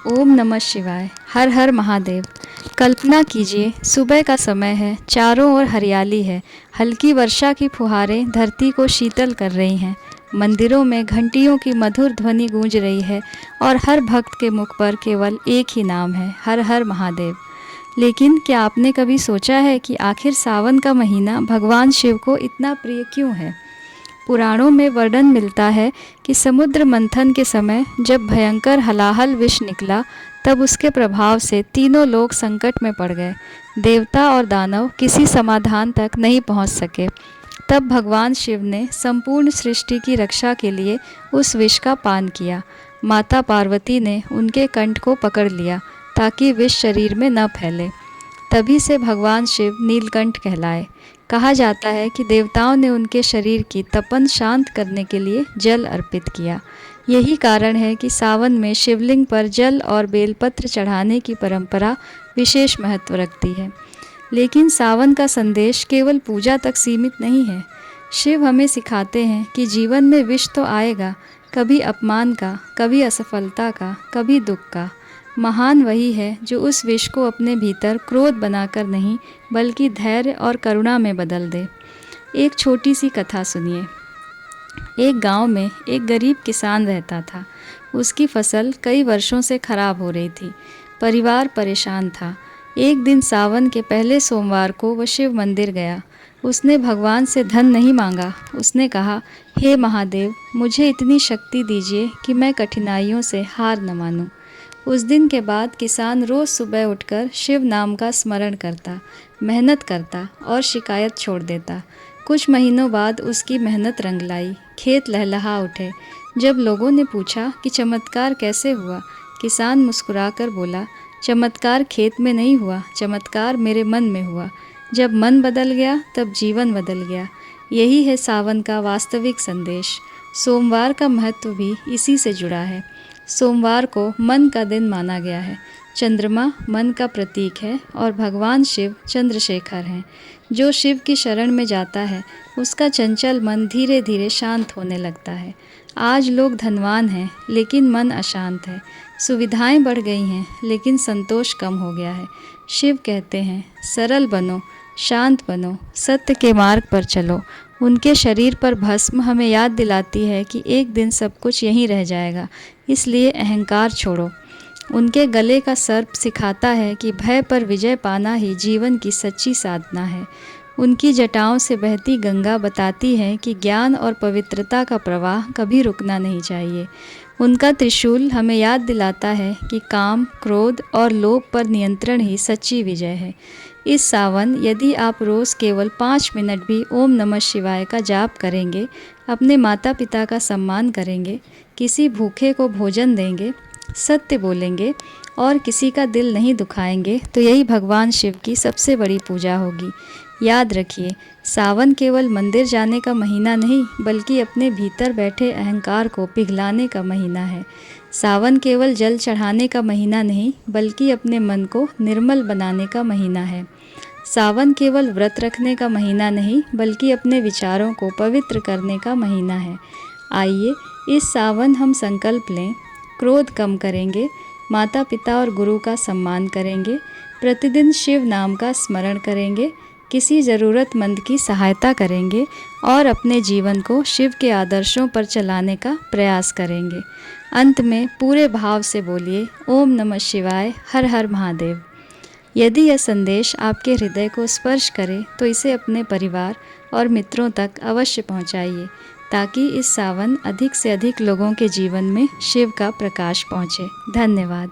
ओम नमः शिवाय। हर हर महादेव। कल्पना कीजिए, सुबह का समय है, चारों ओर हरियाली है, हल्की वर्षा की फुहारें धरती को शीतल कर रही हैं। मंदिरों में घंटियों की मधुर ध्वनि गूंज रही है और हर भक्त के मुख पर केवल एक ही नाम है, हर हर महादेव। लेकिन क्या आपने कभी सोचा है कि आखिर सावन का महीना भगवान शिव को इतना प्रिय क्यों है? पुराणों में वर्णन मिलता है कि समुद्र मंथन के समय जब भयंकर हलाहल विष निकला, तब उसके प्रभाव से तीनों लोग संकट में पड़ गए। देवता और दानव किसी समाधान तक नहीं पहुंच सके। तब भगवान शिव ने संपूर्ण सृष्टि की रक्षा के लिए उस विष का पान किया। माता पार्वती ने उनके कंठ को पकड़ लिया ताकि विष शरीर में न फैले। तभी से भगवान शिव नीलकंठ कहलाए। कहा जाता है कि देवताओं ने उनके शरीर की तपन शांत करने के लिए जल अर्पित किया। यही कारण है कि सावन में शिवलिंग पर जल और बेलपत्र चढ़ाने की परंपरा विशेष महत्व रखती है। लेकिन सावन का संदेश केवल पूजा तक सीमित नहीं है। शिव हमें सिखाते हैं कि जीवन में विष तो आएगा, कभी अपमान का, कभी असफलता का, कभी दुख का। महान वही है जो उस विष को अपने भीतर क्रोध बनाकर नहीं, बल्कि धैर्य और करुणा में बदल दे। एक छोटी सी कथा सुनिए। एक गांव में एक गरीब किसान रहता था। उसकी फसल कई वर्षों से खराब हो रही थी। परिवार परेशान था। एक दिन सावन के पहले सोमवार को वह शिव मंदिर गया। उसने भगवान से धन नहीं मांगा। उसने कहा, हे महादेव, मुझे इतनी शक्ति दीजिए कि मैं कठिनाइयों से हार न मानूं। उस दिन के बाद किसान रोज़ सुबह उठकर शिव नाम का स्मरण करता, मेहनत करता और शिकायत छोड़ देता। कुछ महीनों बाद उसकी मेहनत रंग लाई, खेत लहलहा उठे। जब लोगों ने पूछा कि चमत्कार कैसे हुआ, किसान मुस्कुराकर बोला, चमत्कार खेत में नहीं हुआ, चमत्कार मेरे मन में हुआ। जब मन बदल गया तब जीवन बदल गया। यही है सावन का वास्तविक संदेश। सोमवार का महत्व भी इसी से जुड़ा है। सोमवार को मन का दिन माना गया है। चंद्रमा मन का प्रतीक है और भगवान शिव चंद्रशेखर हैं। जो शिव की शरण में जाता है, उसका चंचल मन धीरे धीरे शांत होने लगता है। आज लोग धनवान हैं, लेकिन मन अशांत है। सुविधाएं बढ़ गई हैं, लेकिन संतोष कम हो गया है। शिव कहते हैं, सरल बनो, शांत बनो, सत्य के मार्ग पर चलो। उनके शरीर पर भस्म हमें याद दिलाती है कि एक दिन सब कुछ यहीं रह जाएगा, इसलिए अहंकार छोड़ो। उनके गले का सर्प सिखाता है कि भय पर विजय पाना ही जीवन की सच्ची साधना है। उनकी जटाओं से बहती गंगा बताती है कि ज्ञान और पवित्रता का प्रवाह कभी रुकना नहीं चाहिए। उनका त्रिशूल हमें याद दिलाता है कि काम, क्रोध और लोभ पर नियंत्रण ही सच्ची विजय है। इस सावन यदि आप रोज़ केवल 5 मिनट भी ओम नमः शिवाय का जाप करेंगे, अपने माता पिता का सम्मान करेंगे, किसी भूखे को भोजन देंगे, सत्य बोलेंगे और किसी का दिल नहीं दुखाएंगे, तो यही भगवान शिव की सबसे बड़ी पूजा होगी। याद रखिए, सावन केवल मंदिर जाने का महीना नहीं, बल्कि अपने भीतर बैठे अहंकार को पिघलाने का महीना है। सावन केवल जल चढ़ाने का महीना नहीं, बल्कि अपने मन को निर्मल बनाने का महीना है। सावन केवल व्रत रखने का महीना नहीं, बल्कि अपने विचारों को पवित्र करने का महीना है। आइए इस सावन हम संकल्प लें, क्रोध कम करेंगे, माता पिता और गुरु का सम्मान करेंगे, प्रतिदिन शिव नाम का स्मरण करेंगे, किसी ज़रूरतमंद की सहायता करेंगे और अपने जीवन को शिव के आदर्शों पर चलाने का प्रयास करेंगे। अंत में पूरे भाव से बोलिए, ओम नमः शिवाय, हर हर महादेव। यदि यह संदेश आपके हृदय को स्पर्श करे तो इसे अपने परिवार और मित्रों तक अवश्य पहुंचाइए, ताकि इस सावन अधिक से अधिक लोगों के जीवन में शिव का प्रकाश पहुंचे। धन्यवाद।